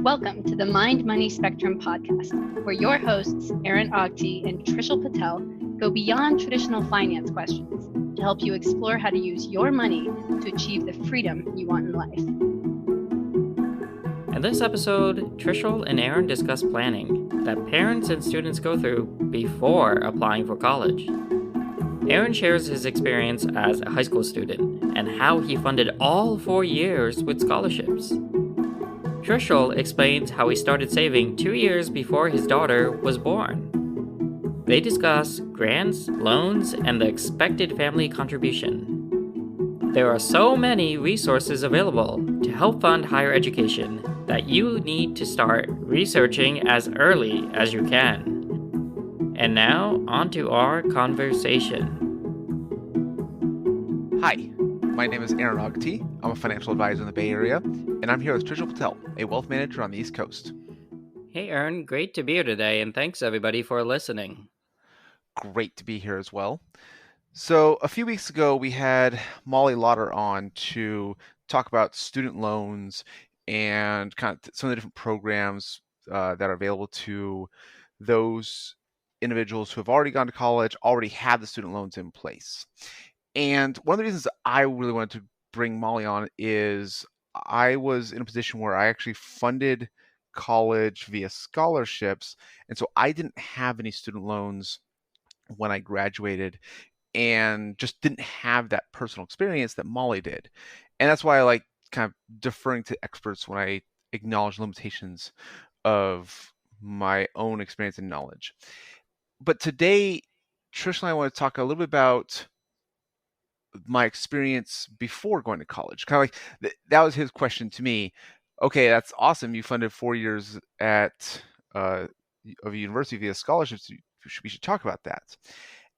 Welcome to the Mind Money Spectrum podcast, where your hosts, Aaron Agti and Trishul Patel, go beyond traditional finance questions to help you explore how to use your money to achieve the freedom you want in life. In this episode, Trishul and Aaron discuss planning that parents and students go through before applying for college. Aaron shares his experience as a high school student and how he funded all 4 years with scholarships. Trishul explains how he started saving 2 years before his daughter was born. They discuss grants, loans, and the expected family contribution. There are so many resources available to help fund higher education that you need to start researching as early as you can. And now, on to our conversation. Hi, my name is Aaron Agti. I'm a financial advisor in the Bay Area, and I'm here with Trishul Patel, a wealth manager on the East Coast. Hey Aaron, great to be here today, and thanks everybody for listening. Great to be here as well. So a few weeks ago, we had Molly Lauder on to talk about student loans and kind of some of the different programs that are available to those individuals who have already gone to college, already have the student loans in place. And one of the reasons I really wanted to bring Molly on is I was in a position where I actually funded college via scholarships. And so I didn't have any student loans when I graduated and just didn't have that personal experience that Molly did. And that's why I like kind of deferring to experts when I acknowledge limitations of my own experience and knowledge. But today, Trish and I want to talk a little bit about my experience before going to college. Kind of like that was his question to me. Okay, that's awesome. You funded 4 years at of a university via scholarships. We should talk about that.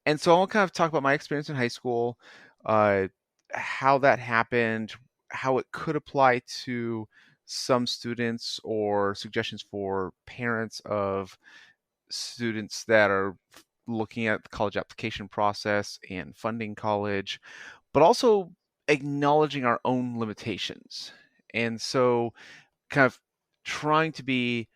And so I'll kind of talk about my experience in high school, how that happened, how it could apply to some students, or suggestions for parents of students that are looking at the college application process and funding college, but also acknowledging our own limitations. And so kind of trying to be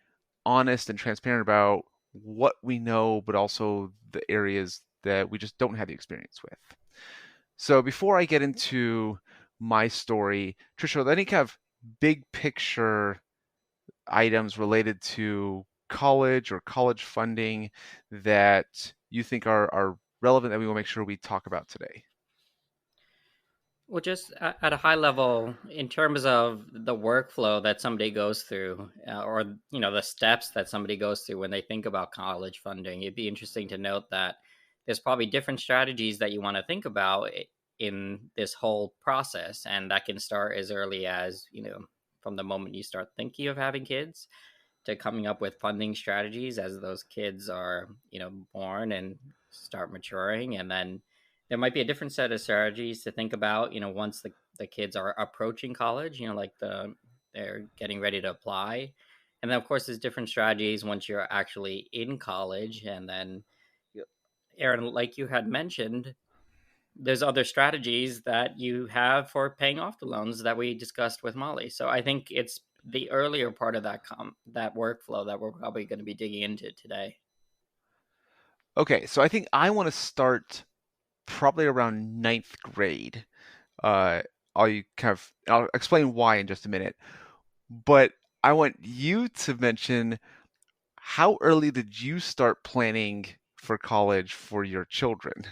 honest and transparent about what we know, but also the areas that we just don't have the experience with. So before I get into my story, Trisha, are there any kind of big picture items related to college or college funding that you think are relevant that we will make sure we talk about today? Well, just at a high level, in terms of the workflow that somebody goes through, or the steps that somebody goes through when they think about college funding, it'd be interesting to note that there's probably different strategies that you want to think about in this whole process, and that can start as early as from the moment you start thinking of having kids to coming up with funding strategies as those kids are born and start maturing, and then there might be a different set of strategies to think about once the kids are approaching college, like they're getting ready to apply. And then of course there's different strategies once you're actually in college. And then Aaron, like you had mentioned, there's other strategies that you have for paying off the loans that we discussed with Molly. So I think it's the earlier part of that workflow that we're probably going to be digging into today. Okay, so I think I want to start probably around ninth grade. Uh, I'll explain why in just a minute. But I want you to mention, how early did you start planning for college for your children?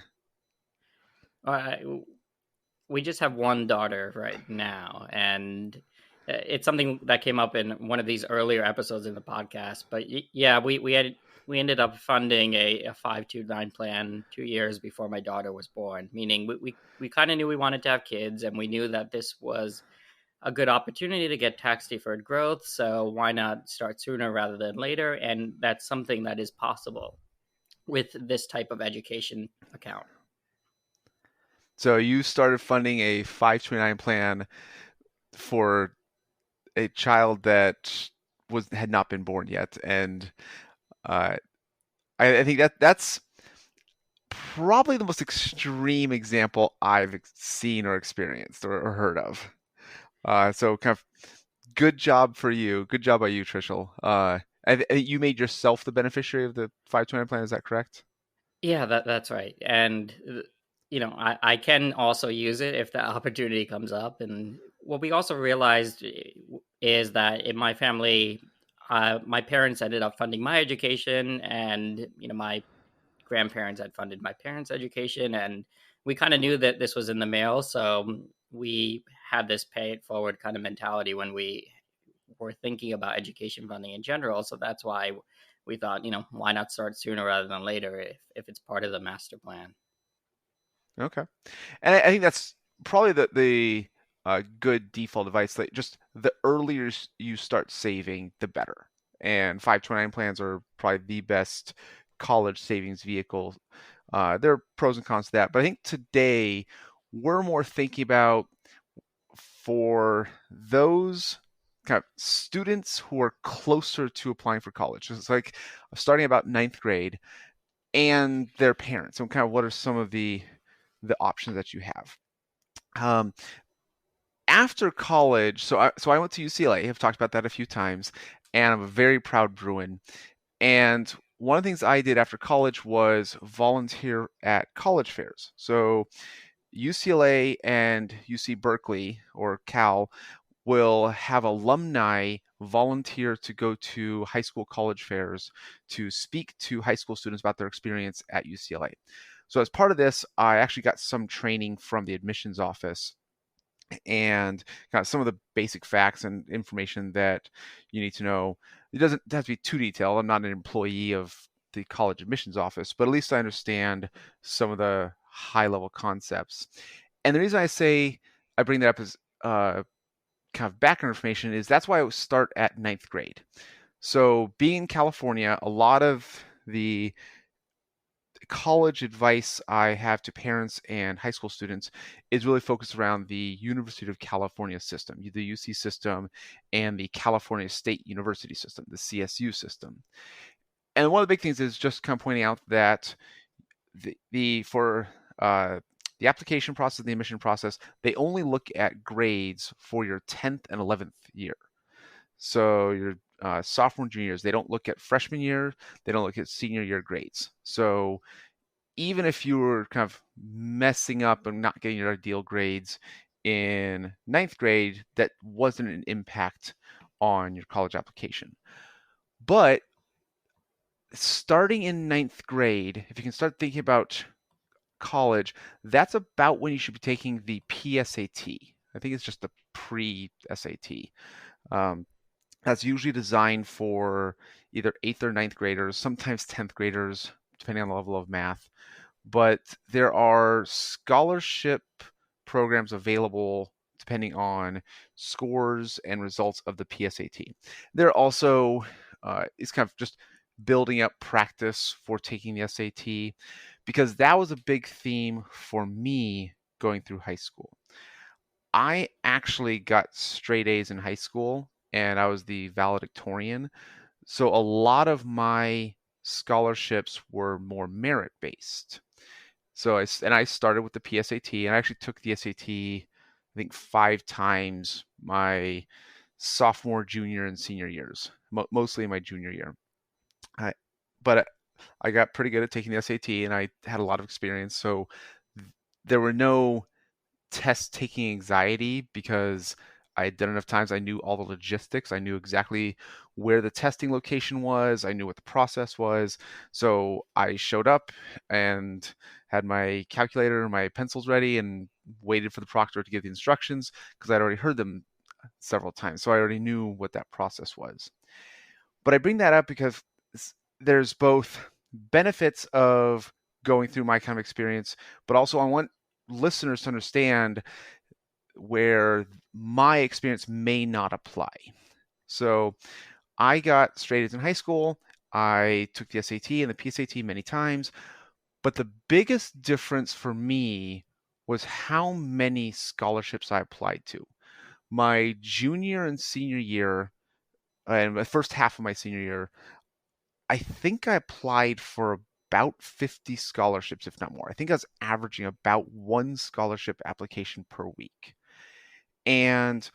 We just have one daughter right now, and it's something that came up in one of these earlier episodes in the podcast. But yeah, we ended up funding a 529 plan 2 years before my daughter was born, meaning we kind of knew we wanted to have kids, and we knew that this was a good opportunity to get tax deferred growth. So why not start sooner rather than later? And that's something that is possible with this type of education account. So you started funding a 529 plan for a child that had not been born yet, and uh, I think that's probably the most extreme example I've seen or experienced or heard of. So kind of Good job for you. Good job by you, Trishul. You made yourself the beneficiary of the 529 plan. Is that correct? Yeah, that's right. And I can also use it if the opportunity comes up. And what we also realized is that in my family, my parents ended up funding my education, and my grandparents had funded my parents' education, and we kind of knew that this was in the mail, so we had this pay it forward kind of mentality when we were thinking about education funding in general. So that's why we thought, why not start sooner rather than later if it's part of the master plan. Okay. And I think that's probably the good default advice. That just the earlier you start saving, the better. And 529 plans are probably the best college savings vehicle. There are pros and cons to that, but I think today we're more thinking about for those kind of students who are closer to applying for college. It's like starting about ninth grade, and their parents. And kind of what are some of the options that you have. After college, so I went to UCLA. I've talked about that a few times, and I'm a very proud Bruin. And one of the things I did after college was volunteer at college fairs. So UCLA and UC Berkeley or Cal will have alumni volunteer to go to high school college fairs to speak to high school students about their experience at UCLA. So as part of this, I actually got some training from the admissions office and got some of the basic facts and information that you need to know. It doesn't have to be too detailed. I'm not an employee of the college admissions office, but at least I understand some of the high level concepts. And the reason I say I bring that up as kind of background information is that's why I would start at ninth grade. So being in California, a lot of the college advice I have to parents and high school students is really focused around the University of California system, the UC system, and the California State University system, the CSU system. And one of the big things is just kind of pointing out that for the application process, the admission process, they only look at grades for your 10th and 11th year. So your sophomore and junior years, they don't look at freshman year, they don't look at senior year grades. So even if you were kind of messing up and not getting your ideal grades in ninth grade, that wasn't an impact on your college application. But starting in ninth grade, if you can start thinking about college, that's about when you should be taking the PSAT. I think it's just the pre-SAT. That's usually designed for either 8th or ninth graders, sometimes 10th graders, depending on the level of math. But there are scholarship programs available depending on scores and results of the PSAT. There also is kind of just building up practice for taking the SAT, because that was a big theme for me going through high school. I actually got straight A's in high school, and I was the valedictorian. So a lot of my scholarships were more merit-based. So I started with the PSAT, and I actually took the SAT, I think 5 times my sophomore, junior, and senior years, mostly in my junior year. But I got pretty good at taking the SAT, and I had a lot of experience. So there were no test taking anxiety because I had done enough times. I knew all the logistics. I knew exactly where the testing location was. I knew what the process was. So I showed up and had my calculator, my pencils ready, and waited for the proctor to give the instructions because I'd already heard them several times. So I already knew what that process was. But I bring that up because there's both benefits of going through my kind of experience, but also I want listeners to understand where my experience may not apply. So I got straight A's in high school. I took the SAT and the PSAT many times, but the biggest difference for me was how many scholarships I applied to. My junior and senior year, and the first half of my senior year, I think I applied for about 50 scholarships, if not more. I think I was averaging about 1 scholarship application per week. And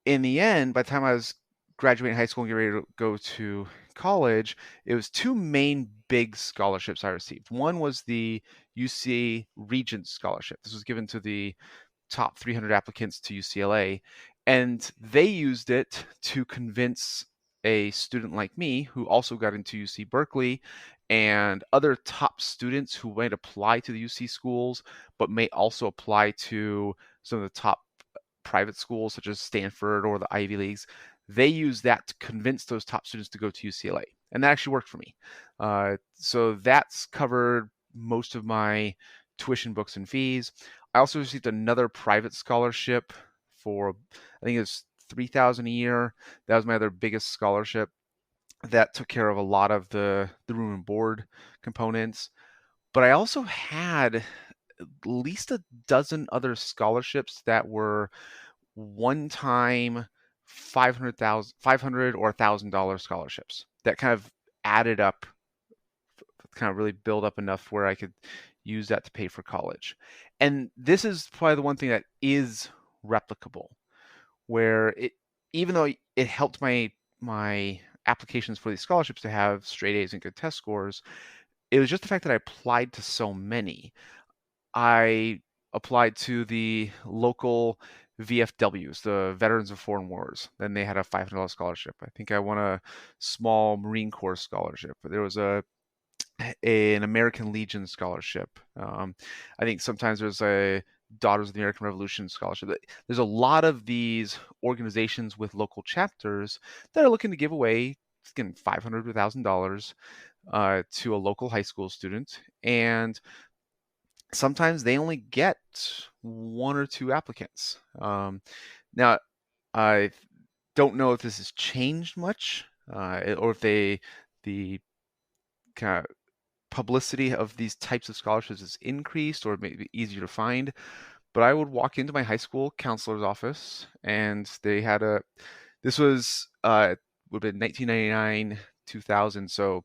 in the end, by the time I was graduating high school and getting ready to go to college, it was two main big scholarships I received. One was the UC Regents Scholarship. This was given to the top 300 applicants to UCLA, and they used it to convince a student like me who also got into UC Berkeley and other top students who might apply to the UC schools, but may also apply to some of the top private schools such as Stanford or the Ivy Leagues. They use that to convince those top students to go to UCLA, and that actually worked for me. So that's covered most of my tuition, books, and fees. I also received another private scholarship for, I think it was $3,000 a year. That was my other biggest scholarship. That took care of a lot of the room and board components. But I also had at least a dozen other scholarships that were one-time $500 or $1,000 scholarships that kind of added up, kind of really build up enough where I could use that to pay for college. And this is probably the one thing that is replicable, where even though it helped my applications for these scholarships to have straight A's and good test scores, it was just the fact that I applied to so many. I applied to the local VFWs, the Veterans of Foreign Wars. Then they had a $500 scholarship. I think I won a small Marine Corps scholarship. There was an American Legion scholarship. I think sometimes there's a Daughters of the American Revolution scholarship. There's a lot of these organizations with local chapters that are looking to give away, again, $500 to $1,000 to a local high school student, and sometimes they only get one or two applicants. Now, I don't know if this has changed much, or if the kind of publicity of these types of scholarships has increased or maybe easier to find. But I would walk into my high school counselor's office, and they had this was would have been 1999, 2000. So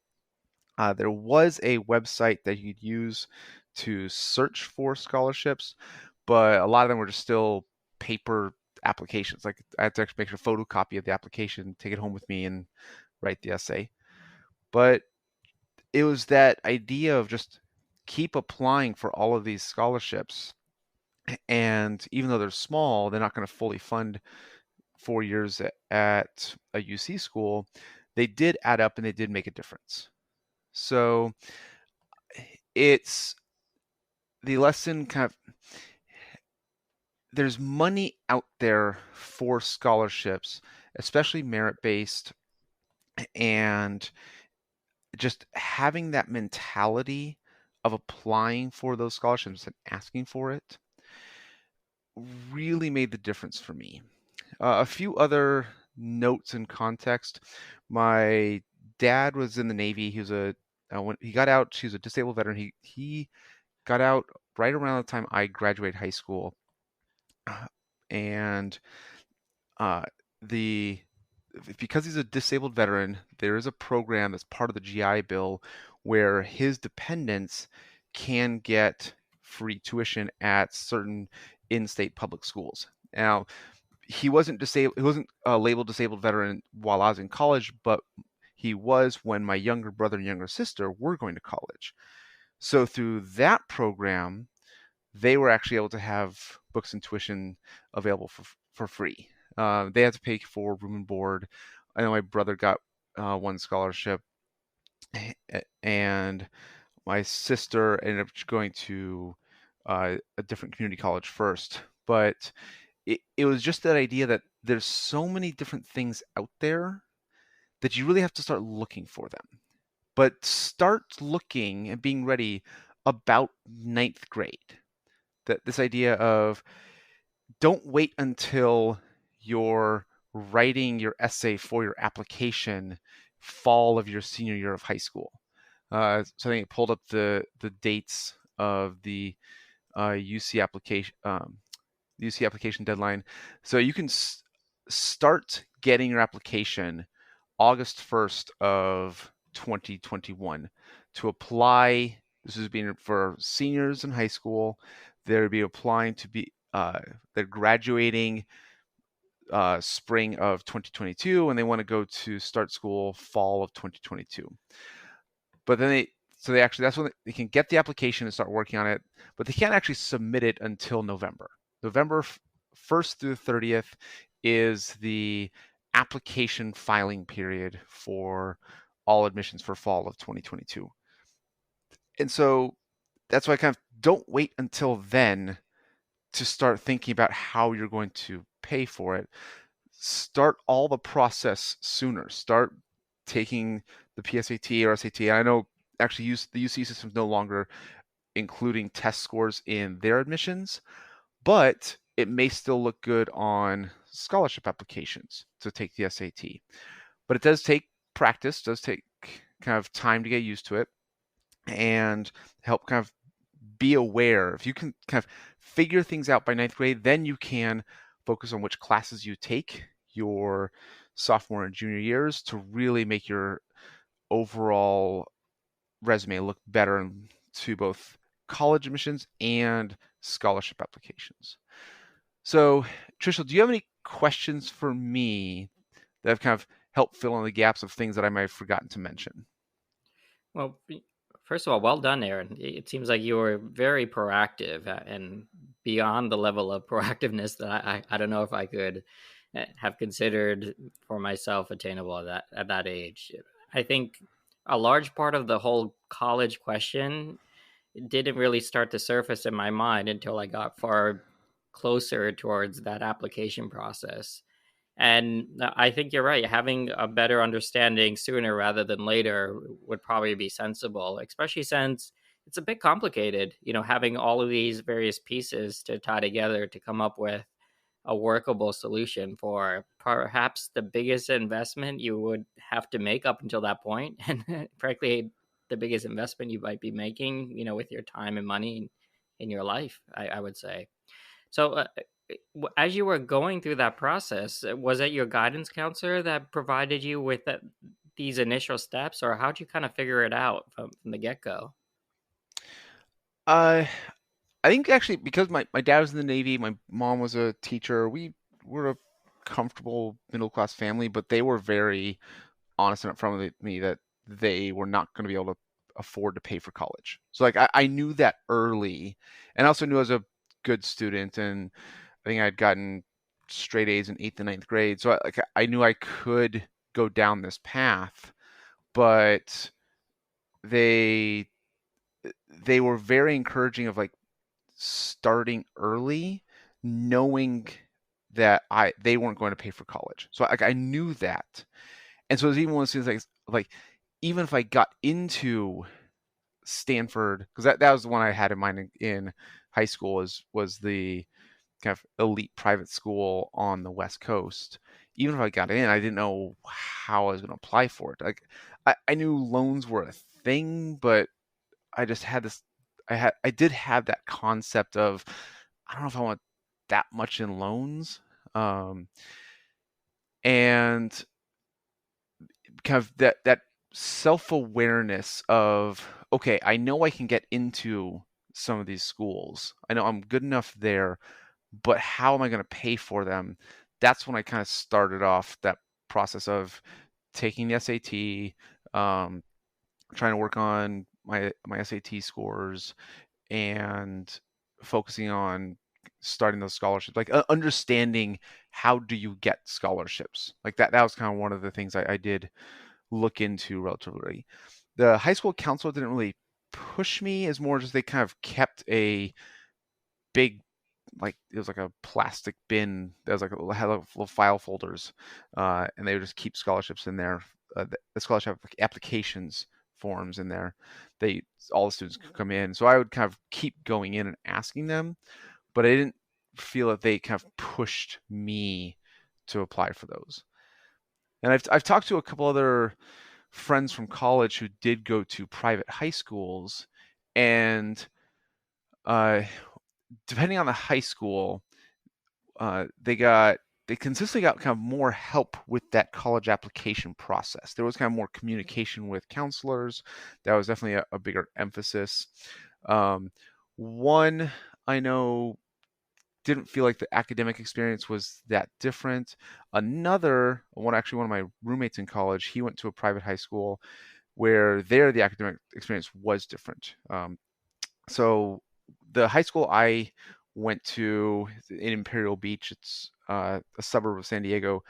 there was a website that you could use to search for scholarships, but a lot of them were just still paper applications. Like I had to actually make a photocopy of the application, take it home with me, and write the essay. But it was that idea of just keep applying for all of these scholarships. And even though they're small, they're not going to fully fund 4 years at a UC school. They did add up and they did make a difference. So it's the lesson kind of, there's money out there for scholarships, especially merit-based, and just having that mentality of applying for those scholarships and asking for it really made the difference for me. A few other notes and context. My dad was in the Navy. He was when he got out, he was a disabled veteran. He got out right around the time I graduated high school, and because he's a disabled veteran, there is a program that's part of the GI Bill where his dependents can get free tuition at certain in-state public schools. Now, he wasn't labeled disabled veteran while I was in college, but he was when my younger brother and younger sister were going to college. So through that program, they were actually able to have books and tuition available for free. They had to pay for room and board. I know my brother got one scholarship, and my sister ended up going to a different community college first. But it was just that idea that there's so many different things out there that you really have to start looking for them. But start looking and being ready about 9th grade. That this idea of don't wait until you're writing your essay for your application fall of your senior year of high school. So I think it pulled up the dates of the UC application deadline. So you can start getting your application August 1st of 2021 to apply. This is being for seniors in high school. They'll be applying to be they're graduating spring of 2022, and they want to go to start school fall of 2022. But then that's when they can get the application and start working on it, but they can't actually submit it until November. November 1st through 30th is the application filing period for all admissions for fall of 2022. And so that's why I kind of don't wait until then to start thinking about how you're going to pay for it. Start all the process sooner. Start taking the PSAT or SAT. I know actually the UC system is no longer including test scores in their admissions, but it may still look good on scholarship applications to take the SAT. But it does take practice, does take kind of time to get used to it, and help kind of be aware. If you can kind of figure things out by ninth grade, then you can focus on which classes you take your sophomore and junior years to really make your overall resume look better to both college admissions and scholarship applications. So, Trishul, do you have any questions for me that have kind of helped fill in the gaps of things that I might have forgotten to mention? Well, first of all, well done, Aaron. It seems like you were very proactive and beyond the level of proactiveness that I don't know if I could have considered for myself attainable at that age. I think a large part of the whole college question didn't really start to surface in my mind until I got far closer towards that application process. And I think you're right. Having a better understanding sooner rather than later would probably be sensible, especially since it's a bit complicated, having all of these various pieces to tie together to come up with a workable solution for perhaps the biggest investment you would have to make up until that point. And frankly, the biggest investment you might be making, with your time and money in your life, I would say. So, as you were going through that process, was it your guidance counselor that provided you with these initial steps, or how'd you kind of figure it out from the get-go? I think actually because my dad was in the Navy, my mom was a teacher, we were a comfortable middle-class family, but they were very honest and upfront with me that they were not going to be able to afford to pay for college. So like I knew that early, and I also knew I was a good student, and I think I'd gotten straight A's in 8th and ninth grade. So I knew I could go down this path, but they were very encouraging of like starting early, knowing that they weren't going to pay for college. So I knew that. And so it was even one of those things like even if I got into Stanford, because that was the one I had in mind in high school, was the kind of elite private school on the West Coast. Even if I got in, I didn't know how I was going to apply for it. Like I knew loans were a thing, but I just had this. I did have that concept of I don't know if I want that much in loans, and kind of that self-awareness of okay, I know I can get into some of these schools. I know I'm good enough there, but how am I going to pay for them? That's when I kind of started off that process of taking the SAT, trying to work on my SAT scores, and focusing on starting those scholarships, like understanding how do you get scholarships. Like that was kind of one of the things I did look into relatively. The high school counselor didn't really push me, as more just they kind of kept a big, like it was like a plastic bin that was like had little file folders, and they would just keep scholarships in there, the scholarship applications forms in there. All the students could come in, so I would kind of keep going in and asking them, but I didn't feel that they kind of pushed me to apply for those. And I've talked to a couple other friends from college who did go to private high schools, and depending on the high school, they consistently got kind of more help with that college application process. There was kind of more communication with counselors. That was definitely a bigger emphasis. One I know didn't feel like the academic experience was that different. One of my roommates in college, he went to a private high school where there the academic experience was different. So the high school I went to in Imperial Beach, it's a suburb of San Diego.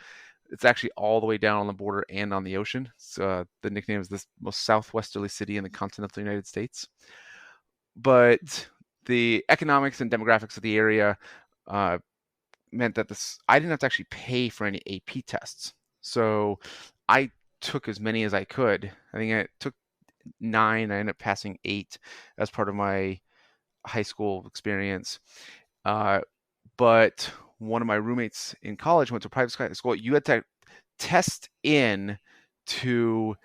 It's actually all the way down on the border and on the ocean. So the nickname is the most southwesterly city in the continental United States. But the economics and demographics of the area uh, meant that I didn't have to actually pay for any AP tests. So I took as many as I could. I think I took 9. I ended up passing 8 as part of my high school experience. But one of my roommates in college went to a private school. You had to test in to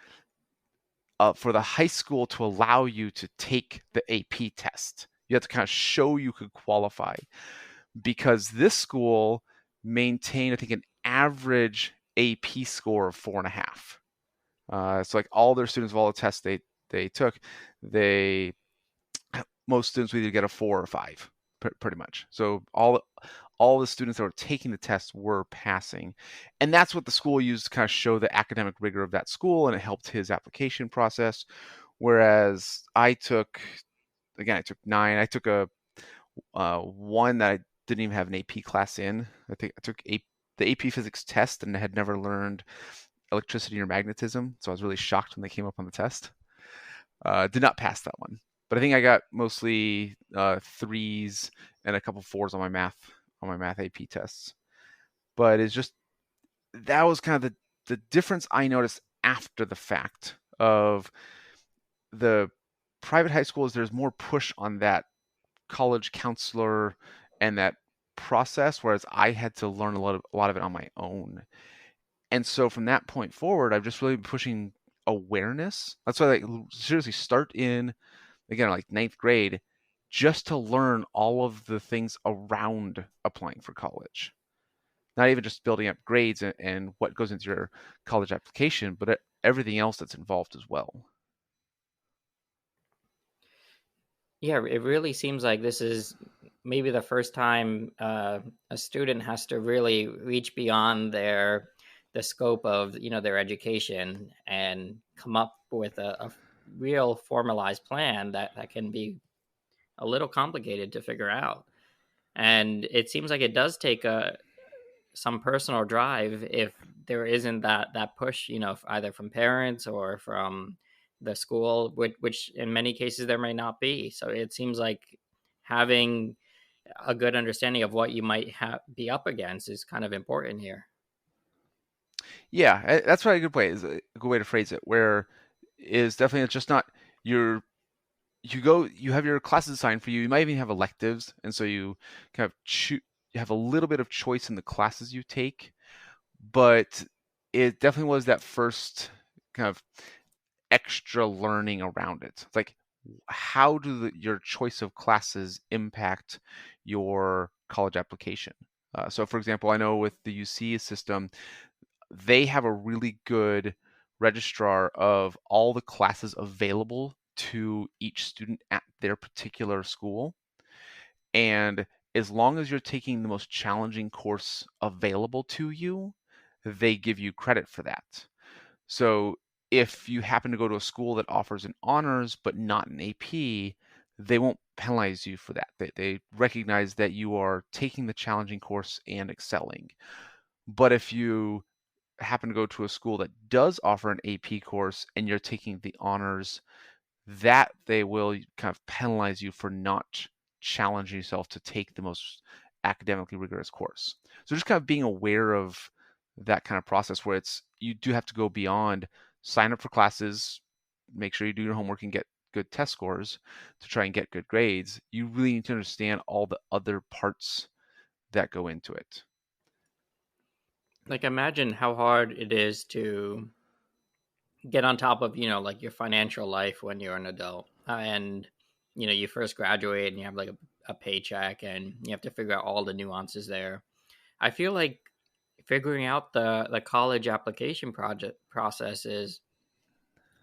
for the high school to allow you to take the AP test. You have to kind of show you could qualify, because this school maintained, I think, an average AP score of 4.5. So like all their students of all the tests they took, most students would either get a 4 or 5, pretty much. So all the students that were taking the test were passing, and that's what the school used to kind of show the academic rigor of that school, and it helped his application process. Whereas I took 9. I took a one that I didn't even have an AP class in. I think I took the AP physics test and had never learned electricity or magnetism, so I was really shocked when they came up on the test. Did not pass that one, but I think I got mostly 3s and a couple 4s on my math AP tests. But it's just, that was kind of the difference I noticed after the fact of the private high schools. There's more push on that college counselor and that process, whereas I had to learn a lot of it on my own. And so from that point forward, I've just really been pushing awareness. That's why I seriously start in, again, like 9th grade, just to learn all of the things around applying for college. Not even just building up grades and what goes into your college application, but everything else that's involved as well. Yeah, it really seems like this is maybe the first time a student has to really reach beyond the scope of their education and come up with a real formalized plan that can be a little complicated to figure out. And it seems like it does take some personal drive if there isn't that push, either from parents or from the school, which in many cases there may not be. So it seems like having a good understanding of what you might be up against is kind of important here. Yeah, that's probably a good way to phrase it. Where is definitely, it's just not you have your classes assigned for you. You might even have electives, and so you kind of you have a little bit of choice in the classes you take. But it definitely was that first kind of extra learning around it. It's like, how do your choice of classes impact your college application? So, for example, I know with the UC system, they have a really good registrar of all the classes available to each student at their particular school. And as long as you're taking the most challenging course available to you, they give you credit for that. So if you happen to go to a school that offers an honors but not an AP, they won't penalize you for that. They recognize that you are taking the challenging course and excelling. But if you happen to go to a school that does offer an AP course and you're taking the honors, that they will kind of penalize you for not challenging yourself to take the most academically rigorous course. So just kind of being aware of that kind of process where you do have to go beyond, sign up for classes, make sure you do your homework and get good test scores to try and get good grades. You really need to understand all the other parts that go into it. Like, imagine how hard it is to get on top of like your financial life when you're an adult, and you first graduate and you have like a paycheck and you have to figure out all the nuances there. I feel like figuring out the college application project process is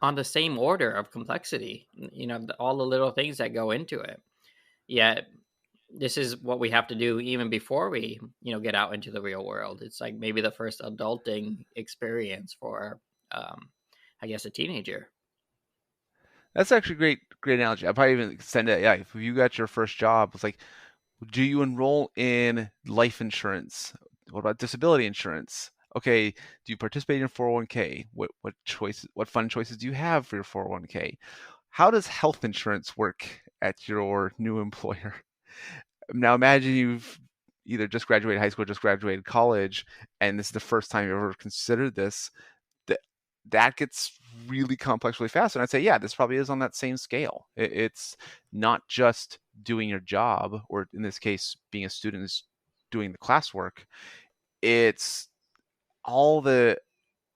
on the same order of complexity, all the little things that go into it. Yet this is what we have to do even before we, get out into the real world. It's like maybe the first adulting experience for, I guess, a teenager. That's actually great analogy. I'd probably even extend it. Yeah, if you got your first job, it's like, do you enroll in life insurance? What about disability insurance? Okay, do you participate in 401k? What fund choices do you have for your 401k? How does health insurance work at your new employer? Now imagine you've either just graduated high school, just graduated college, and this is the first time you ever considered this. That gets really complex really fast. And I'd say, yeah, this probably is on that same scale. It's not just doing your job, or in this case, being a student is doing the classwork. It's all the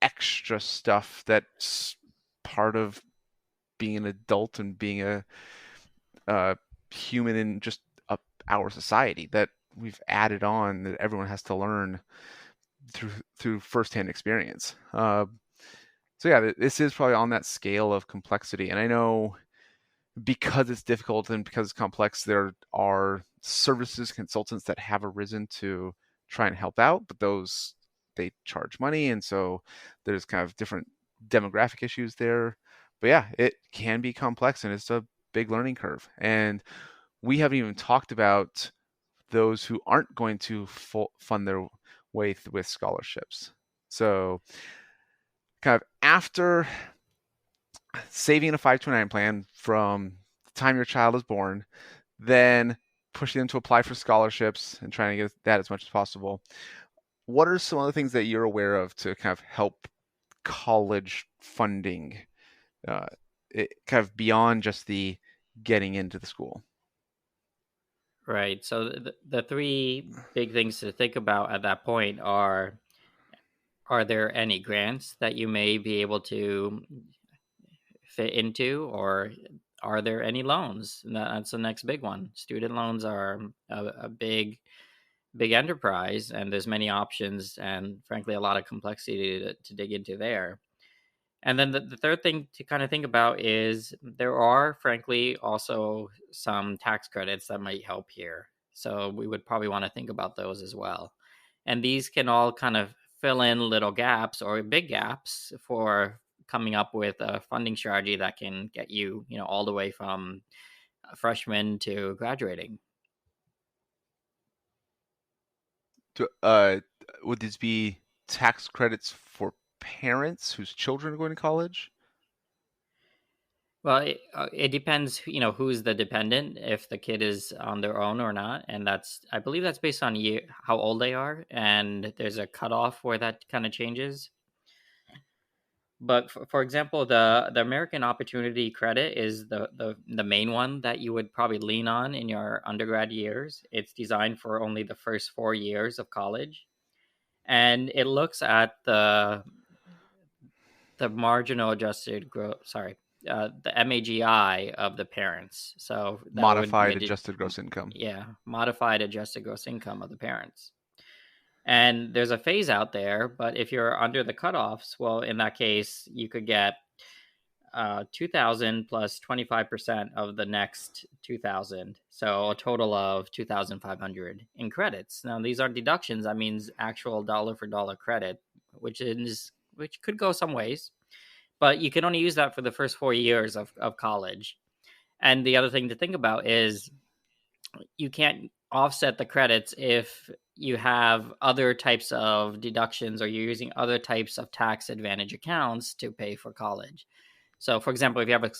extra stuff that's part of being an adult and being a human in just our society that we've added on that everyone has to learn through firsthand experience. So yeah, this is probably on that scale of complexity. And I know because it's difficult and because it's complex, there are services, consultants that have arisen to try and help out, but they charge money. And so there's kind of different demographic issues there. But yeah, it can be complex and it's a big learning curve. And we haven't even talked about those who aren't going to fund their way with scholarships. So kind of after saving a 529 plan from the time your child is born, then pushing them to apply for scholarships and trying to get that as much as possible. What are some of the things that you're aware of to kind of help college funding, kind of beyond just the getting into the school? Right. So the three big things to think about at that point are there any grants that you may be able to fit into, or are there any loans? And that's the next big one. Student loans are a big enterprise, and there's many options and frankly a lot of complexity to dig into there. And then the third thing to kind of think about is there are frankly also some tax credits that might help here. So we would probably want to think about those as well. And these can all kind of fill in little gaps or big gaps for coming up with a funding strategy that can get you, all the way from a freshman to graduating. Would these be tax credits for parents whose children are going to college? Well, it depends, who's the dependent, if the kid is on their own or not. And I believe that's based on how old they are. And there's a cutoff where that kind of changes. But for example, the American Opportunity Credit is the main one that you would probably lean on in your undergrad years. It's designed for only the first 4 years of college. And it looks at the marginal adjusted growth, the MAGI of the parents. So that modified adjusted gross income. Yeah, modified adjusted gross income of the parents. And there's a phase out there, but if you're under the cutoffs, well, in that case, you could get 2,000 plus 25% of the next 2,000. So a total of 2,500 in credits. Now, these aren't deductions. That means actual dollar for dollar credit, which could go some ways. But you can only use that for the first 4 years of college. And the other thing to think about is you can't offset the credits if you have other types of deductions or you're using other types of tax advantage accounts to pay for college. So, for example, if you have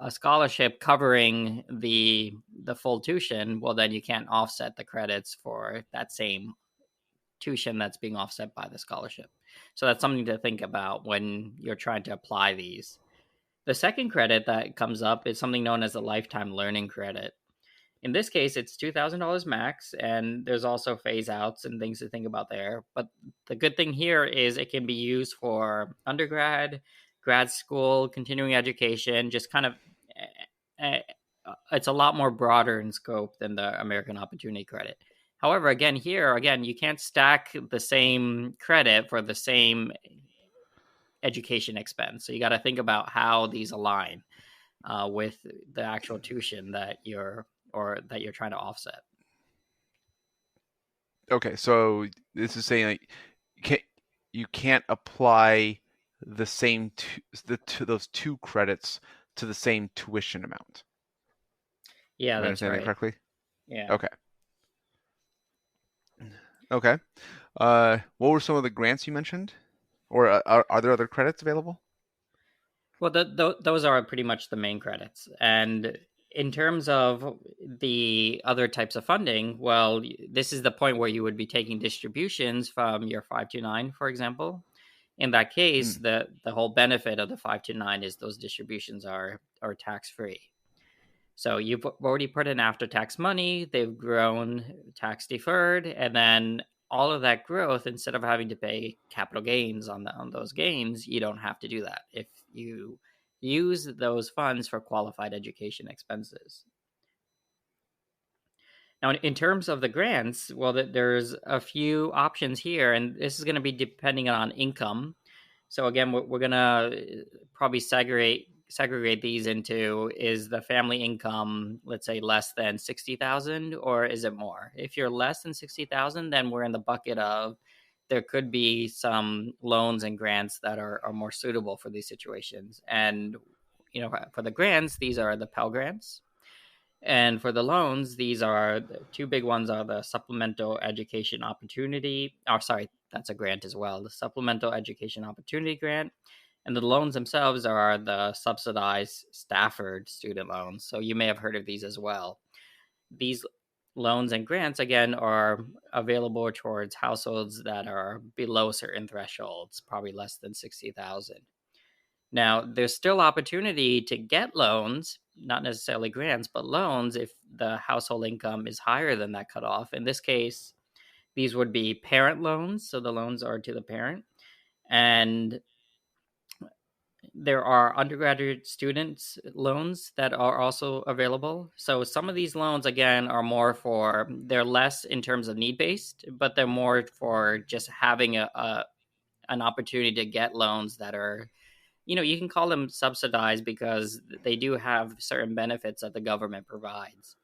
a scholarship covering the full tuition, well, then you can't offset the credits for that same tuition that's being offset by the scholarship. So that's something to think about when you're trying to apply these. The second credit that comes up is something known as a lifetime learning credit. In this case, it's $2,000 max, and there's also phase outs and things to think about there. But the good thing here is it can be used for undergrad, grad school, continuing education, just kind of, it's a lot more broader in scope than the American Opportunity Credit. However, again, you can't stack the same credit for the same education expense. So you got to think about how these align with the actual tuition that you're trying to offset. Okay, so this is saying like you can't apply the same those two credits to the same tuition amount. Yeah, Am I that's understanding that right. correctly? Yeah. Okay. Okay. What were some of the grants you mentioned? Or are there other credits available? Well, those are pretty much the main credits. And in terms of the other types of funding, well, this is the point where you would be taking distributions from your 529, for example. In that case, Mm, the whole benefit of the 529 is those distributions are tax free. So you've already put in after tax money, they've grown tax deferred, and then all of that growth, instead of having to pay capital gains on those gains, you don't have to do that if you use those funds for qualified education expenses. Now, in terms of the grants, well, there's a few options here, and this is going to be depending on income. So again, we're gonna probably segregate these into: is the family income, let's say, less than 60,000, or is it more? If you're less than 60,000, then we're in the bucket of there could be some loans and grants that are more suitable for these situations. And for the grants, these are the Pell grants. And for the loans, these are the two big ones: are the supplemental education opportunity. Oh, sorry, that's a grant as well. The supplemental education opportunity grant, and the loans themselves are the subsidized Stafford student loans. So you may have heard of these as well. These loans and grants, again, are available towards households that are below certain thresholds, probably less than 60,000. Now, there's still opportunity to get loans, not necessarily grants, but loans if the household income is higher than that cutoff. In this case, these would be parent loans. So the loans are to the parent. And there are undergraduate students loans that are also available. So some of these loans, again, are more for, they're less in terms of need based, but they're more for just having an opportunity to get loans that are, you can call them subsidized because they do have certain benefits that the government provides.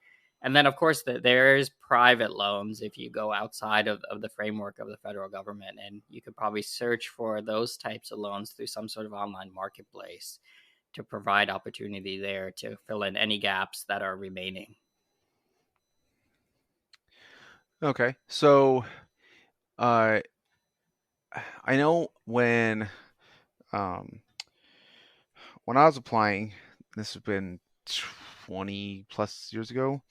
And then, of course, there's private loans if you go outside of the framework of the federal government. And you could probably search for those types of loans through some sort of online marketplace to provide opportunity there to fill in any gaps that are remaining. okay. So uh, I know um, when I was applying, this has been 20 plus years ago.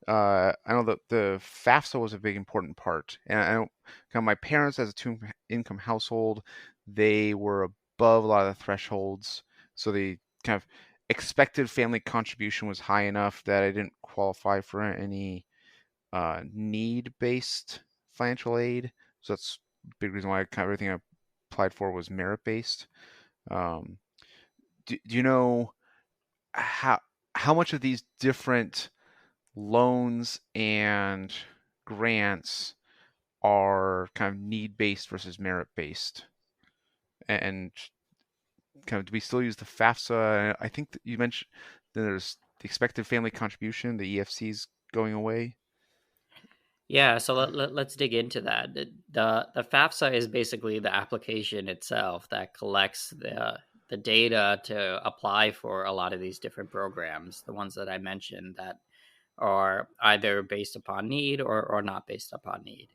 I know that the FAFSA was a big important part, and I know kind of my parents, as a two-income household, they were above a lot of the thresholds, so the kind of expected family contribution was high enough that I didn't qualify for any need-based financial aid. So that's a big reason why kind of everything I applied for was merit-based. Um, do you know how how much of these different loans and grants are kind of need based versus merit based? And kind of do we still use the FAFSA? I think that you mentioned that there's the expected family contribution, the EFC's going away. Yeah, so let's dig into that. The FAFSA is basically the application itself that collects the data to apply for a lot of these different programs, the ones that I mentioned that are either based upon need or not based upon need.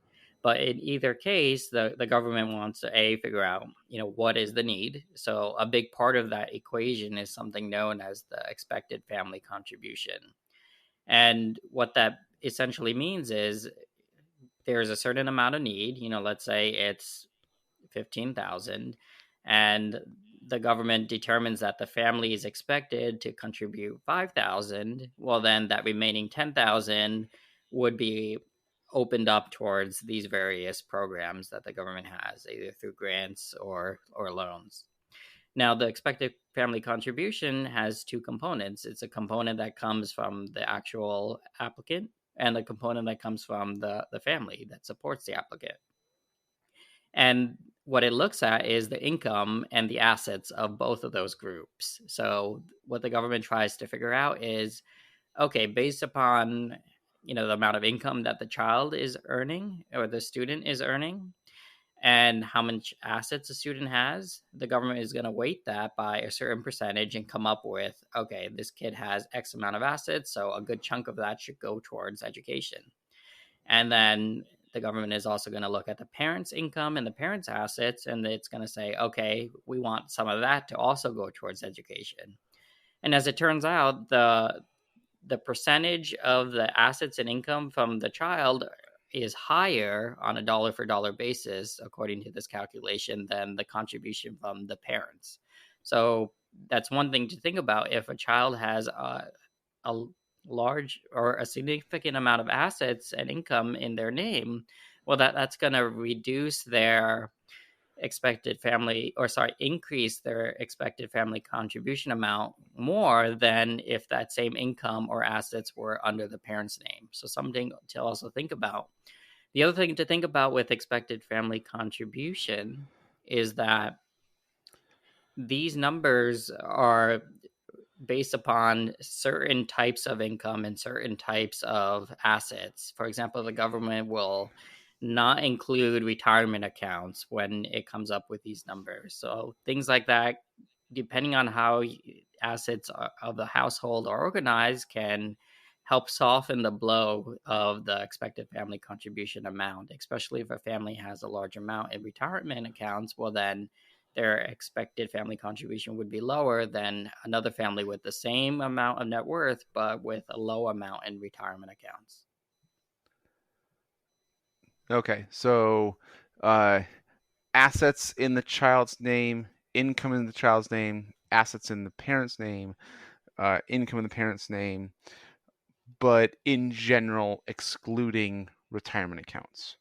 But in either case, the government wants to figure out, what is the need. So a big part of that equation is something known as the expected family contribution. And what that essentially means is there's a certain amount of need, let's say it's 15,000, and the government determines that the family is expected to contribute 5,000. Well, then that remaining 10,000 would be opened up towards these various programs that the government has, either through grants or loans. Now, the expected family contribution has two components. It's a component that comes from the actual applicant and a component that comes from the family that supports the applicant. And what it looks at is the income and the assets of both of those groups. So what the government tries to figure out is, okay, based upon the amount of income that the child is earning or the student is earning, and how much assets a student has, the government is going to weight that by a certain percentage and come up with, okay, this kid has X amount of assets, so a good chunk of that should go towards education. And then the government is also going to look at the parents' income and the parents' assets, and it's going to say, okay, we want some of that to also go towards education. And as it turns out, the percentage of the assets and income from the child is higher on a dollar for dollar basis, according to this calculation, than the contribution from the parents. So that's one thing to think about. If a child has a large or a significant amount of assets and income in their name, well, that's going to reduce their increase their expected family contribution amount more than if that same income or assets were under the parent's name. So something to also think about. The other thing to think about with expected family contribution is that these numbers are based upon certain types of income and certain types of assets. For example, the government will not include retirement accounts when it comes up with these numbers. So things like that, depending on how assets of the household are organized, can help soften the blow of the expected family contribution amount, especially if a family has a large amount in retirement accounts. Well, then their expected family contribution would be lower than another family with the same amount of net worth, but with a low amount in retirement accounts. Okay, so assets in the child's name, income in the child's name, assets in the parent's name, income in the parent's name, but in general, excluding retirement accounts.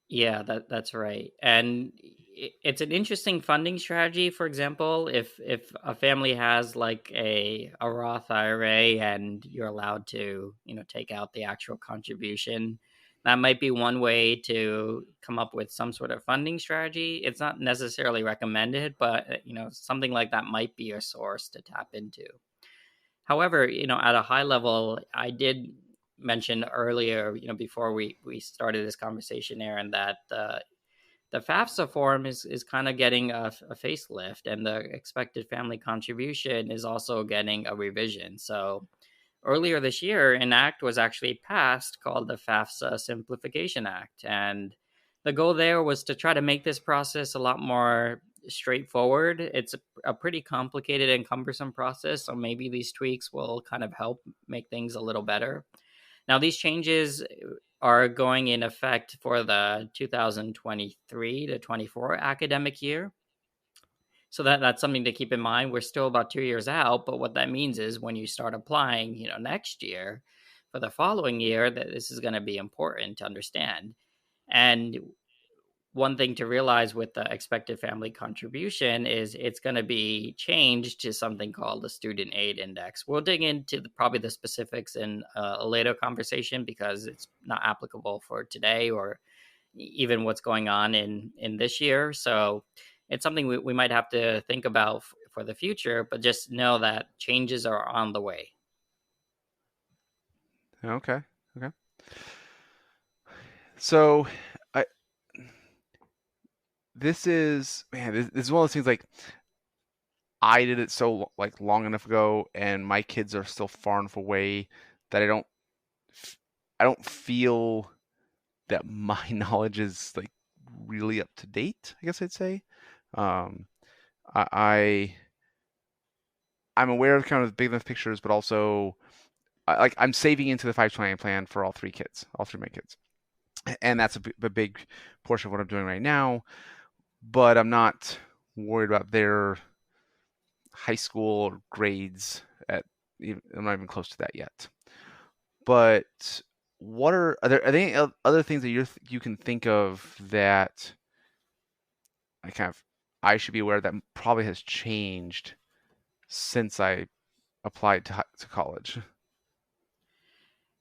Yeah, that's right. And it's an interesting funding strategy. For example, if a family has like a Roth IRA and you're allowed to, take out the actual contribution, that might be one way to come up with some sort of funding strategy. It's not necessarily recommended, but something like that might be a source to tap into. However, at a high level, I did mention earlier, before we started this conversation, Aaron, that the FAFSA form is kind of getting a facelift, and the expected family contribution is also getting a revision. So earlier this year, an act was actually passed called the FAFSA Simplification Act. And the goal there was to try to make this process a lot more straightforward. It's a pretty complicated and cumbersome process, so maybe these tweaks will kind of help make things a little better. Now, these changes are going in effect for the 2023 to 24 academic year. So that's something to keep in mind. We're still about 2 years out, but what that means is when you start applying, next year for the following year, that this is going to be important to understand. And one thing to realize with the expected family contribution is it's going to be changed to something called the student aid index. We'll dig into probably the specifics in a later conversation because it's not applicable for today or even what's going on in this year. So it's something we might have to think about for the future, but just know that changes are on the way. Okay. So this is one of those things, like, I did it so long enough ago, and my kids are still far enough away that I don't feel that my knowledge is like really up to date, I guess I'd say. I'm aware of kind of big enough pictures, but also I'm saving into the 529 plan for all three of my kids, and that's a big portion of what I'm doing right now. But I'm not worried about their high school grades. I'm not even close to that yet. But are there any other things that you can think of that I should be aware that probably has changed since I applied to college?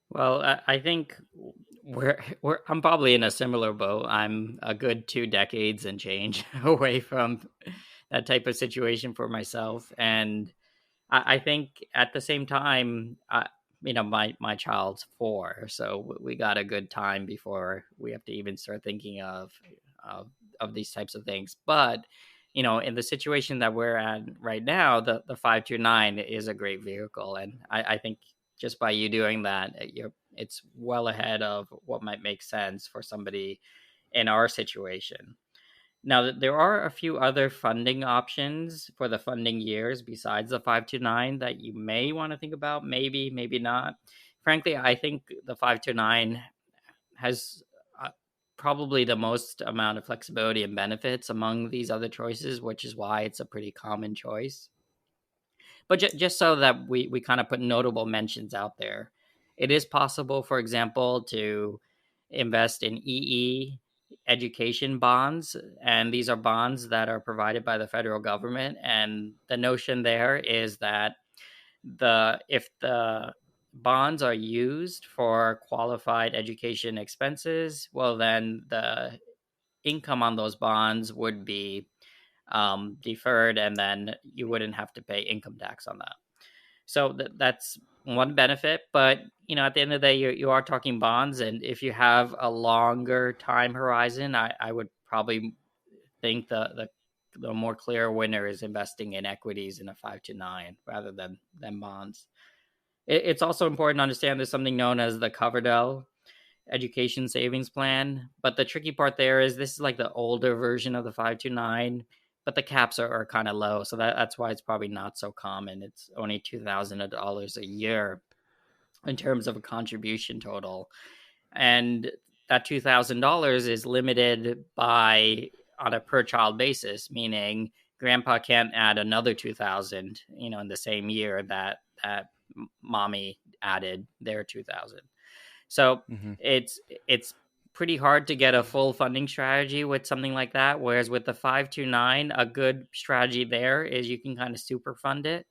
Well, I think I'm probably in a similar boat. I'm a good 2 decades and change away from that type of situation for myself, and I think at the same time, my child's 4, so we got a good time before we have to even start thinking of, of these types of things. But in the situation that we're at right now, the 529 is a great vehicle, and I think just by you doing that, it's well ahead of what might make sense for somebody in our situation. Now, there are a few other funding options for the funding years besides the 529 that you may want to think about. Maybe, maybe not. Frankly, I think the 529 has probably the most amount of flexibility and benefits among these other choices, which is why it's a pretty common choice. But just so that we kind of put notable mentions out there, it is possible, for example, to invest in EE education bonds. And these are bonds that are provided by the federal government. And the notion there is that if the bonds are used for qualified education expenses, well, then the income on those bonds would be deferred, and then you wouldn't have to pay income tax on that. So that's one benefit. But at the end of the day, you are talking bonds, and if you have a longer time horizon, I would probably think the more clear winner is investing in equities in a 529 rather than bonds. It's also important to understand there's something known as the Coverdell education savings plan. But the tricky part there is this is like the older version of the 529, but the caps are kind of low. So that's why it's probably not so common. It's only $2,000 a year in terms of a contribution total. And that $2,000 is limited by on a per child basis, meaning grandpa can't add another 2,000, in the same year that mommy added their 2,000. So it's pretty hard to get a full funding strategy with something like that. Whereas with the 529, a good strategy there is you can kind of super fund it.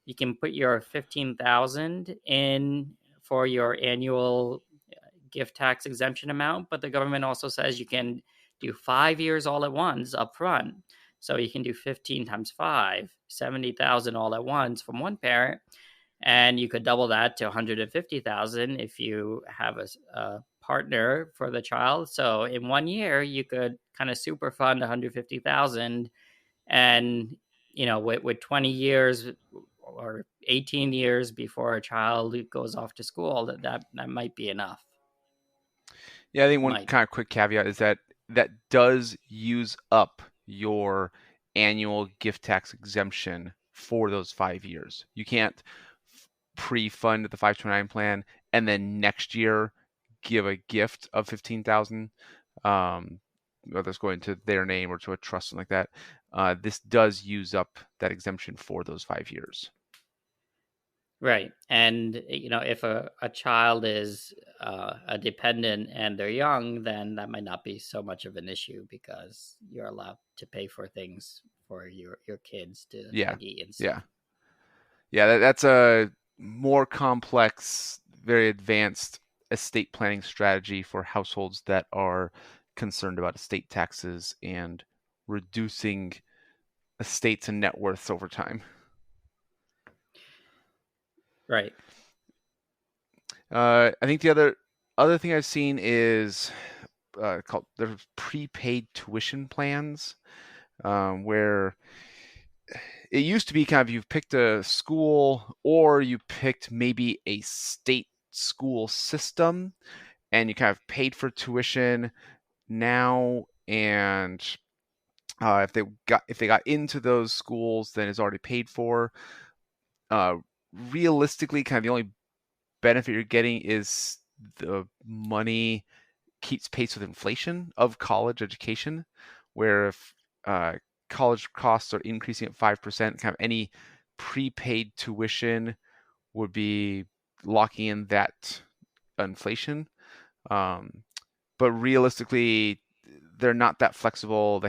You can put your 15,000 in for your annual gift tax exemption amount, but the government also says you can do 5 years all at once up front. So you can do 15 times 5, 70,000 all at once from one parent. And you could double that to 150,000 if you have a partner for the child. So in 1 year, you could kind of super fund 150,000, and with 20 years or 18 years before a child goes off to school, that might be enough. Yeah, I think one kind of quick caveat is that does use up your annual gift tax exemption for those 5 years. You can't pre-fund the 529 plan and then next year give a gift of 15,000, whether it's going to their name or to a trust, something like that. This does use up that exemption for those 5 years. Right. And, if a child is a dependent and they're young, then that might not be so much of an issue because you're allowed to pay for things for your kids to eat and stuff. Yeah, that's a more complex, very advanced estate planning strategy for households that are concerned about estate taxes and reducing estates and net worths over time. Right. I think the other thing I've seen is called there's prepaid tuition plans, where it used to be kind of you picked a school or you picked maybe a state school system and you kind of paid for tuition now, and if they got into those schools, then it's already paid for. Realistically, kind of the only benefit you're getting is the money keeps pace with inflation of college education, where if college costs are increasing at 5%, kind of any prepaid tuition would be locking in that inflation. But realistically, they're not that flexible.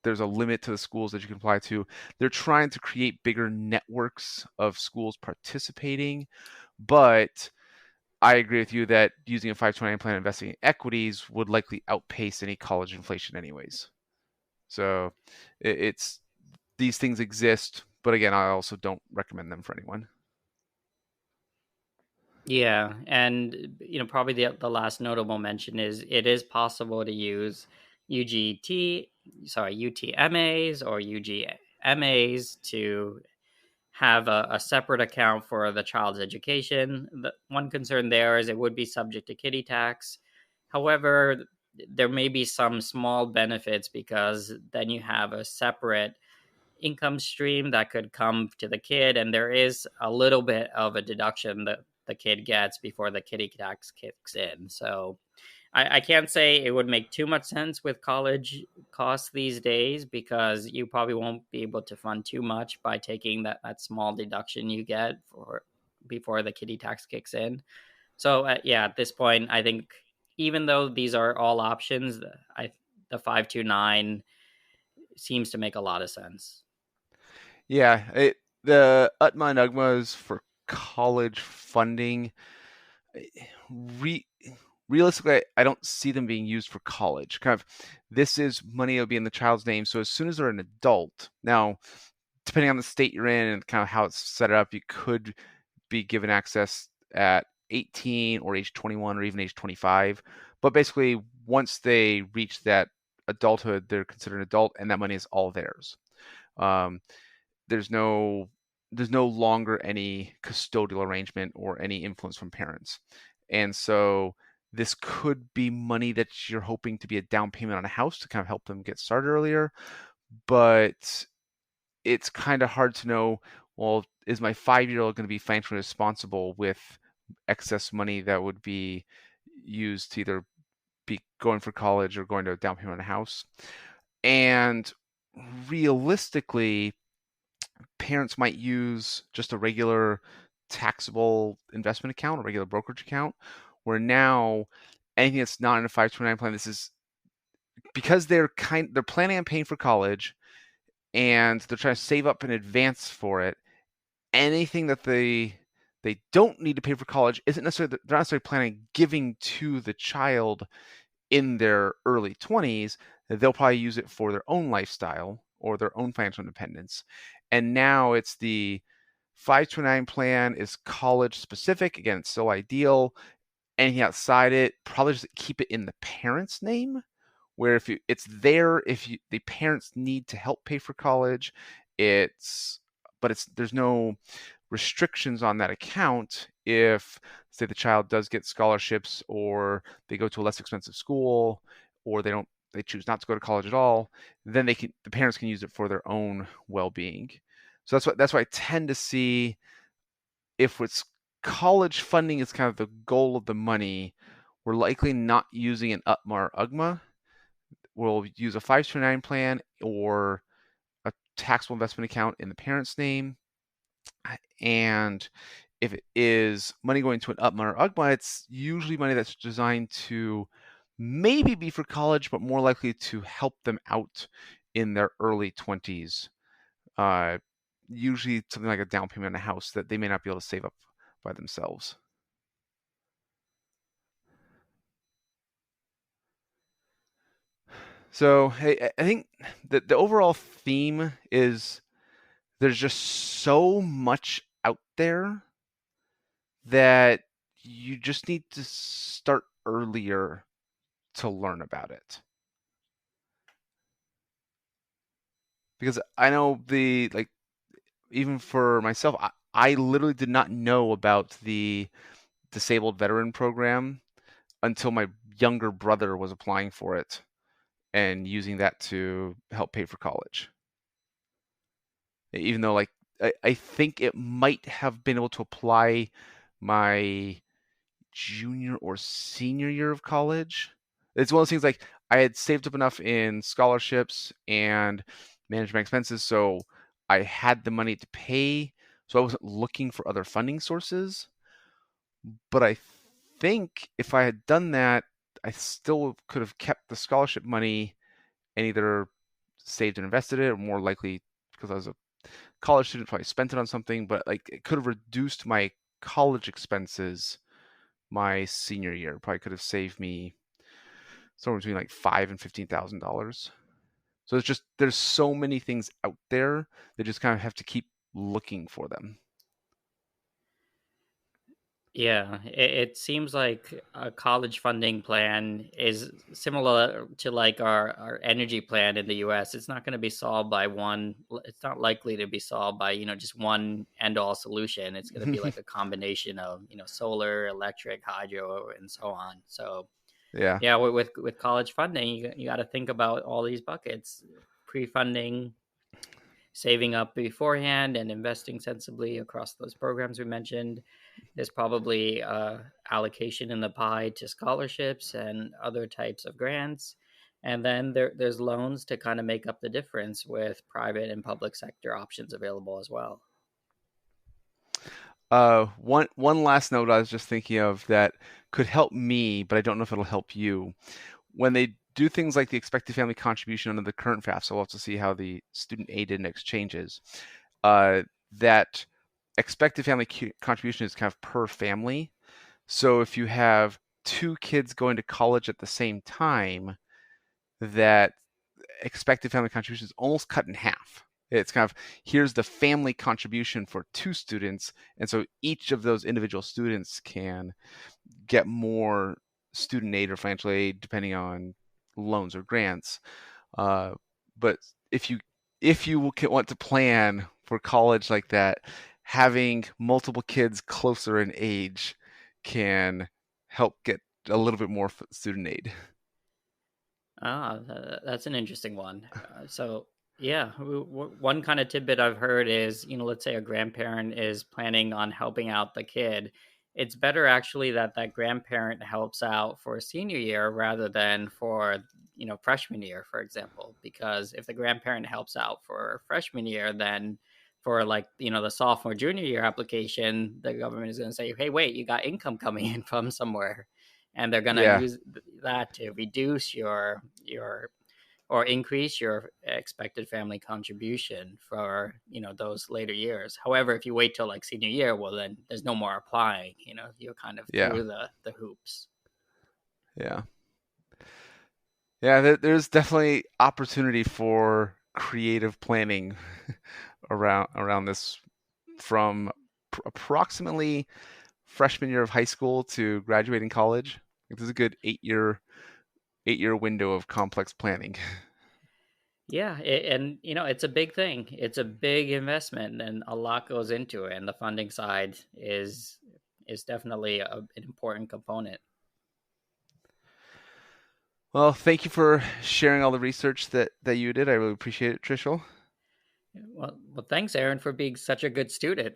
There's a limit to the schools that you can apply to. They're trying to create bigger networks of schools participating, but I agree with you that using a 529 plan investing in equities would likely outpace any college inflation anyways. So it's these things exist, but again, I also don't recommend them for anyone. Yeah, and probably the last notable mention is it is possible to use UTMAs or UGMAs to have a separate account for the child's education. The one concern there is it would be subject to kiddie tax. However, there may be some small benefits because then you have a separate income stream that could come to the kid, and there is a little bit of a deduction that the kid gets before the kiddie tax kicks in. So I can't say it would make too much sense with college costs these days because you probably won't be able to fund too much by taking that small deduction you get for before the kiddie tax kicks in. So yeah, at this point, I think even though these are all options, the 529 seems to make a lot of sense. Yeah, the UTMA and UGMAs for college funding, realistically, I don't see them being used for college. Kind of, this is money that will be in the child's name. So as soon as they're an adult, now, depending on the state you're in and kind of how it's set up, you could be given access at 18 or age 21 or even age 25. But basically, once they reach that adulthood, they're considered an adult, and that money is all theirs. There's no longer any custodial arrangement or any influence from parents. And so this could be money that you're hoping to be a down payment on a house to kind of help them get started earlier. But it's kind of hard to know, well, is my 5-year-old going to be financially responsible with excess money that would be used to either be going for college or going to a down payment on a house? And realistically, parents might use just a regular taxable investment account, a regular brokerage account, where now anything that's not in a 529 plan, this is because they're planning on paying for college and they're trying to save up in advance for it. Anything that they don't need to pay for college isn't necessarily, they're not necessarily planning on giving to the child in their early 20s. They'll probably use it for their own lifestyle or their own financial independence. And now it's the 529 plan is college specific. Again, it's so ideal. Anything outside it, probably just keep it in the parent's name, where if the parents need to help pay for college, there's no restrictions on that account. If, say, the child does get scholarships or they go to a less expensive school or they choose not to go to college at all, then the parents can use it for their own well-being. So that's why I tend to see, if it's college funding is kind of the goal of the money, we're likely not using an UTMA or UGMA. We'll use a 529 plan or a taxable investment account in the parent's name. And if it is money going to an UTMA or UGMA, it's usually money that's designed to maybe be for college, but more likely to help them out in their early 20s. Usually something like a down payment on a house that they may not be able to save up by themselves. So I think that the overall theme is there's just so much out there that you just need to start earlier to learn about it. Because I know even for myself, I literally did not know about the disabled veteran program until my younger brother was applying for it and using that to help pay for college. Even though I think it might have been able to apply my junior or senior year of college. It's one of those things, like, I had saved up enough in scholarships and managed my expenses, so I had the money to pay, so I wasn't looking for other funding sources. But I think if I had done that, I still could have kept the scholarship money and either saved and invested it, or more likely, because I was a college student, probably spent it on something, but it could have reduced my college expenses my senior year. Probably could have saved me somewhere between $5,000 and $15,000. So there's so many things out there that just kind of have to keep looking for them. Yeah, it seems like a college funding plan is similar to like our energy plan in the US. It's not going to be solved by one, it's not likely to be solved by, just one end all solution. It's going to be like a combination of, solar, electric, hydro, and so on. So, Yeah. yeah, with college funding, you got to think about all these buckets: pre-funding, saving up beforehand, and investing sensibly across those programs we mentioned. There's probably allocation in the pie to scholarships and other types of grants. And then there's loans to kind of make up the difference with private and public sector options available as well. One last note I was just thinking of that could help me, but I don't know if it'll help you. When they do things like the expected family contribution under the current FAFSA, we'll have to see how the student aid index changes. That expected family contribution is kind of per family. So if you have two kids going to college at the same time, that expected family contribution is almost cut in half. It's kind of, here's the family contribution for two students, and so each of those individual students can get more student aid or financial aid depending on loans or grants. But if you want to plan for college like that, having multiple kids closer in age can help get a little bit more student aid. That's an interesting one. So yeah, one kind of tidbit I've heard is, let's say a grandparent is planning on helping out the kid. It's better actually that grandparent helps out for senior year rather than for, freshman year, for example, because if the grandparent helps out for freshman year, then for like, the sophomore, junior year application, the government is going to say, hey, wait, you got income coming in from somewhere. And they're going to use that to reduce your or increase your expected family contribution for, those later years. However, if you wait till like senior year, well, then there's no more applying, you're kind of through the hoops. Yeah. Yeah, there's definitely opportunity for creative planning around this from approximately freshman year of high school to graduating college. This is a good 8-year window of complex planning. Yeah, and it's a big thing. It's a big investment, and a lot goes into it. And the funding side is definitely an important component. Well, thank you for sharing all the research that you did. I really appreciate it, Trishul. Well, thanks, Aaron, for being such a good student.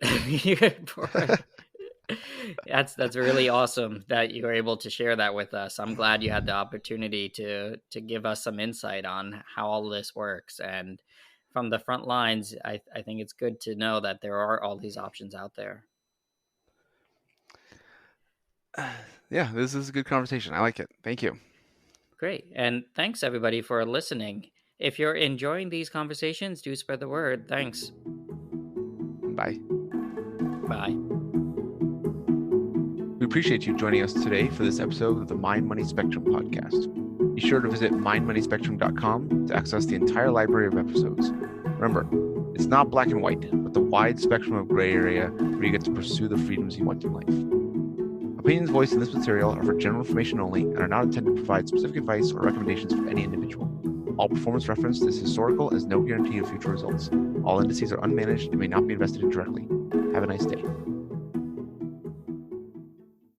That's really awesome that you were able to share that with us. I'm glad you had the opportunity to give us some insight on how all this works. And from the front lines, I think it's good to know that there are all these options out there. Yeah, this is a good conversation. I like it. Thank you. Great. And thanks, everybody, for listening. If you're enjoying these conversations, do spread the word. Thanks. Bye. Bye. We appreciate you joining us today for this episode of the Mind Money Spectrum podcast. Be sure to visit mindmoneyspectrum.com to access the entire library of episodes. Remember, it's not black and white, but the wide spectrum of gray area where you get to pursue the freedoms you want in life. Opinions voiced in this material are for general information only and are not intended to provide specific advice or recommendations for any individual. All performance referenced is historical as no guarantee of future results. All indices are unmanaged and may not be invested in directly. Have a nice day.